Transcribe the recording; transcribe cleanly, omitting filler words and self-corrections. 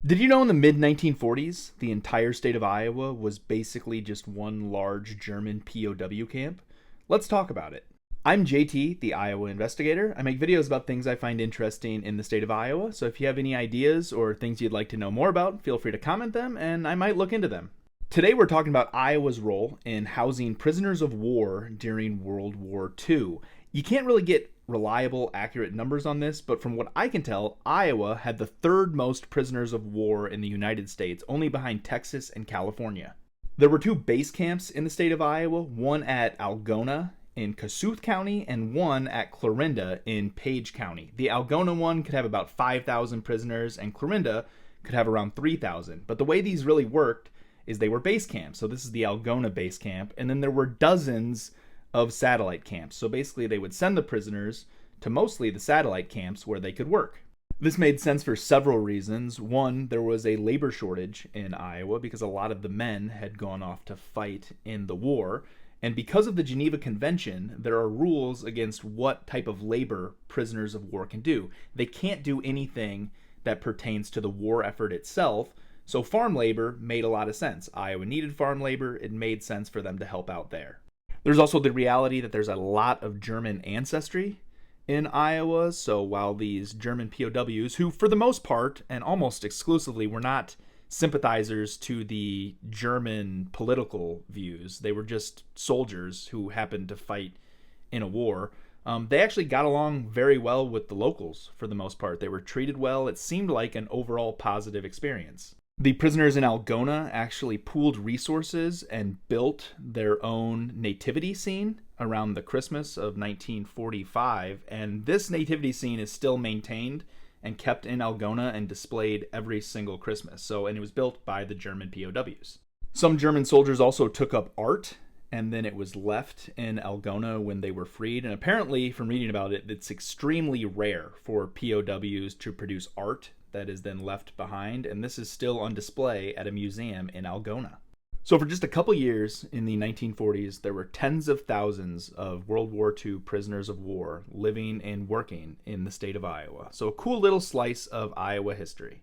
Did you know in the mid 1940s, the entire state of Iowa was basically just one large German POW camp? Let's talk about it. I'm JT, the Iowa investigator. I make videos about things I find interesting in the state of Iowa, so if you have any ideas or things you'd like to know more about, feel free to comment them and I might look into them. Today we're talking about Iowa's role in housing prisoners of war during World War II. You can't really get reliable, accurate numbers on this, but from what I can tell, Iowa had the third most prisoners of war in the United States, only behind Texas and California. There were two base camps in the state of Iowa, one at Algona in Kossuth County and one at Clarinda in Page County. The Algona one could have about 5,000 prisoners and Clarinda could have around 3,000. But the way these really worked is they were base camps. So this is the Algona base camp, and then there were dozens of satellite camps. So basically they would send the prisoners to mostly the satellite camps where they could work. This made sense for several reasons. One, there was a labor shortage in Iowa because a lot of the men had gone off to fight in the war. And because of the Geneva Convention, there are rules against what type of labor prisoners of war can do. They can't do anything that pertains to the war effort itself. So farm labor made a lot of sense. Iowa needed farm labor. It made sense for them to help out there. There's also the reality that there's a lot of German ancestry in Iowa. So while these German POWs, who for the most part and almost exclusively were not sympathizers to the German political views, they were just soldiers who happened to fight in a war. They actually got along very well with the locals for the most part. They were treated well. It seemed like an overall positive experience. The prisoners in Algona actually pooled resources and built their own nativity scene around the Christmas of 1945, and this nativity scene is still maintained and kept in Algona and displayed every single Christmas. And it was built by the German POWs. Some German soldiers also took up art, and then it was left in Algona when they were freed. And apparently, from reading about it, it's extremely rare for POWs to produce art that is then left behind, and this is still on display at a museum in Algona. So for just a couple years in the 1940s, there were tens of thousands of World War II prisoners of war living and working in the state of Iowa. So a cool little slice of Iowa history.